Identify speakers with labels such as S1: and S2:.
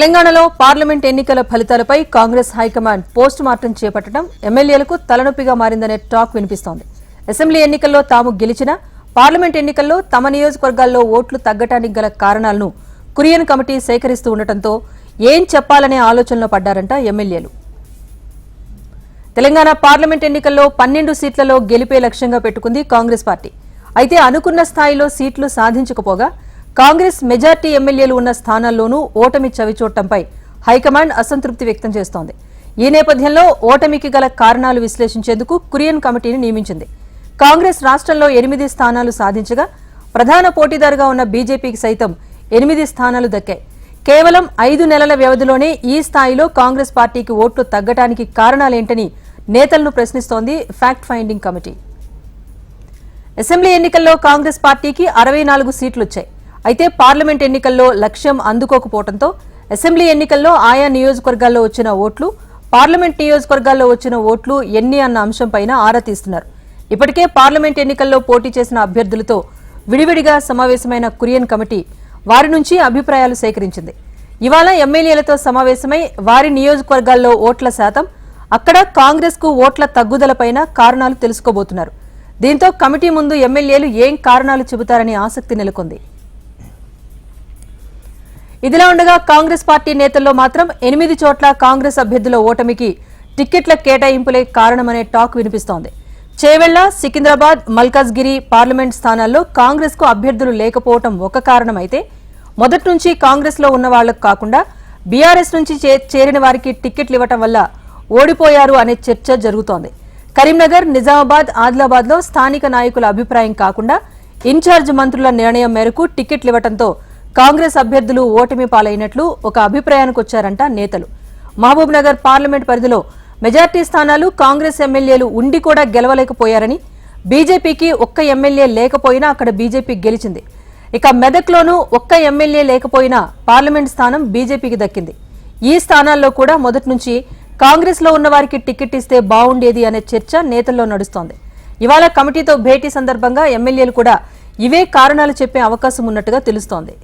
S1: తెలంగాణలో పార్లమెంట్ ఎన్నికల ఫలితాలపై కాంగ్రెస్ హైకమాండ్ పోస్ట్ మార్టం చేపట్టడం ఎమ్మెల్యేలకు తలనొప్పిగా మారిందనే టాక్ వినిపిస్తోంది. అసెంబ్లీ ఎన్నికల్లో తాము గెలిచినా పార్లమెంట్ ఎన్నికల్లో తమ నియోజకవర్గాల్లో ఓట్లు తగ్గటానికి గల కారణాలను కురియన్ కమిటీ సేకరిస్తూ ఉండటంతో ఏం చెప్పాలనే ఆలోచనలో పడ్డారంట ఎమ్మెల్యేలు. తెలంగాణ పార్లమెంట్ ఎన్నికల్లో 12 సీట్లలో గెలిపే లక్ష్యంగా పెట్టుకుంది కాంగ్రెస్ పార్టీ. అయితే అనుకున్న స్థాయిలో సీట్లు సాధించకపోగా కాంగ్రెస్ మెజార్టీ ఎమ్మెల్యేలు ఉన్న స్థానాల్లోనూ ఓటమి చవిచూడటంపై హైకమాండ్ అసంతృప్తి వ్యక్తం చేస్తోంది. ఈ నేపథ్యంలో ఓటమికి గల కారణాలు విశ్లేషించేందుకు కురియన్ కమిటీని నియమించింది. కాంగ్రెస్ రాష్ట్రంలో 8 స్థానాలు సాధించగా ప్రధాన పోటీదారుగా ఉన్న బీజేపీకి సైతం 8 స్థానాలు దక్కాయి. కేవలం 5 నెలల వ్యవధిలోనే ఈ స్థాయిలో కాంగ్రెస్ పార్టీకి ఓట్లు తగ్గటానికి కారణాలేంటని నేతలను ప్రశ్నిస్తోంది ఫ్యాక్ట్ ఫైండింగ్ కమిటీ. అసెంబ్లీ ఎన్నికల్లో కాంగ్రెస్ పార్టీకి 64 సీట్లొచ్చాయి. అయితే పార్లమెంట్ ఎన్నికల్లో లక్ష్యం అందుకోకపోవడంతో అసెంబ్లీ ఎన్నికల్లో ఆయా నియోజకవర్గాల్లో వచ్చిన ఓట్లు, పార్లమెంట్ నియోజకవర్గాల్లో వచ్చిన ఓట్లు ఎన్ని అన్న అంశంపైన ఆరా తీస్తున్నారు. ఇప్పటికే పార్లమెంట్ ఎన్నికల్లో పోటీ చేసిన అభ్యర్థులతో విడివిడిగా సమావేశమైన కురియన్ కమిటీ వారి నుంచి అభిప్రాయాలు సేకరించింది. ఇవాళ ఎమ్మెల్యేలతో సమావేశమై వారి నియోజకవర్గాల్లో ఓట్ల శాతం, అక్కడ కాంగ్రెస్ కు ఓట్ల తగ్గుదలపైన కారణాలు తెలుసుకోబోతున్నారు. దీంతో కమిటీ ముందు ఎమ్మెల్యేలు ఏం కారణాలు చెబుతారని ఆసక్తి నెలకొంది. ఇదిలా ఉండగా కాంగ్రెస్ పార్టీ నేతల్లో మాత్రం 8 చోట్ల కాంగ్రెస్ అభ్యర్థుల ఓటమికి టిక్కెట్ల కేటాయింపులే కారణమనే టాక్ వినిపిస్తోంది. చేవెళ్ల, సికింద్రాబాద్, మల్కాజ్గిరి పార్లమెంట్ స్థానాల్లో కాంగ్రెస్ కు అభ్యర్థులు లేకపోవడం ఒక కారణమైతే, మొదటి నుంచి కాంగ్రెస్ లో ఉన్న వాళ్లకు కాకుండా బీఆర్ఎస్ నుంచి చేరిన వారికి టిక్కెట్లు ఇవ్వటం వల్ల ఓడిపోయారు అనే చర్చ జరుగుతోంది. కరీంనగర్, నిజామాబాద్, ఆదిలాబాద్ లో స్థానిక నాయకుల అభిప్రాయం కాకుండా ఇన్ఛార్జ్ మంత్రుల నిర్ణయం మేరకు టిక్కెట్లు ఇవ్వడంతో కాంగ్రెస్ అభ్యర్థులు ఓటమి పాలైనట్లు ఒక అభిప్రాయానికి వచ్చారంట నేతలు. మహబూబ్ నగర్ పార్లమెంట్ పరిధిలో మెజార్టీ స్థానాలు కాంగ్రెస్ ఎమ్మెల్యేలు ఉండి కూడా గెలవలేకపోయారని, బీజేపీకి ఒక్క ఎమ్మెల్యే లేకపోయినా అక్కడ బీజేపీ గెలిచింది. ఇక మెదక్లోనూ ఒక్క ఎమ్మెల్యే లేకపోయినా పార్లమెంట్ స్థానం బీజేపీకి దక్కింది. ఈ స్థానాల్లో కూడా మొదటి నుంచి కాంగ్రెస్ లో ఉన్న వారికి టికెట్ ఇస్తే బాగుండేది అనే చర్చ నేతల్లో నడుస్తోంది. ఇవాళ కమిటీతో భేటీ సందర్భంగా ఎమ్మెల్యేలు కూడా ఇవే కారణాలు చెప్పే అవకాశం ఉన్నట్టుగా తెలుస్తోంది.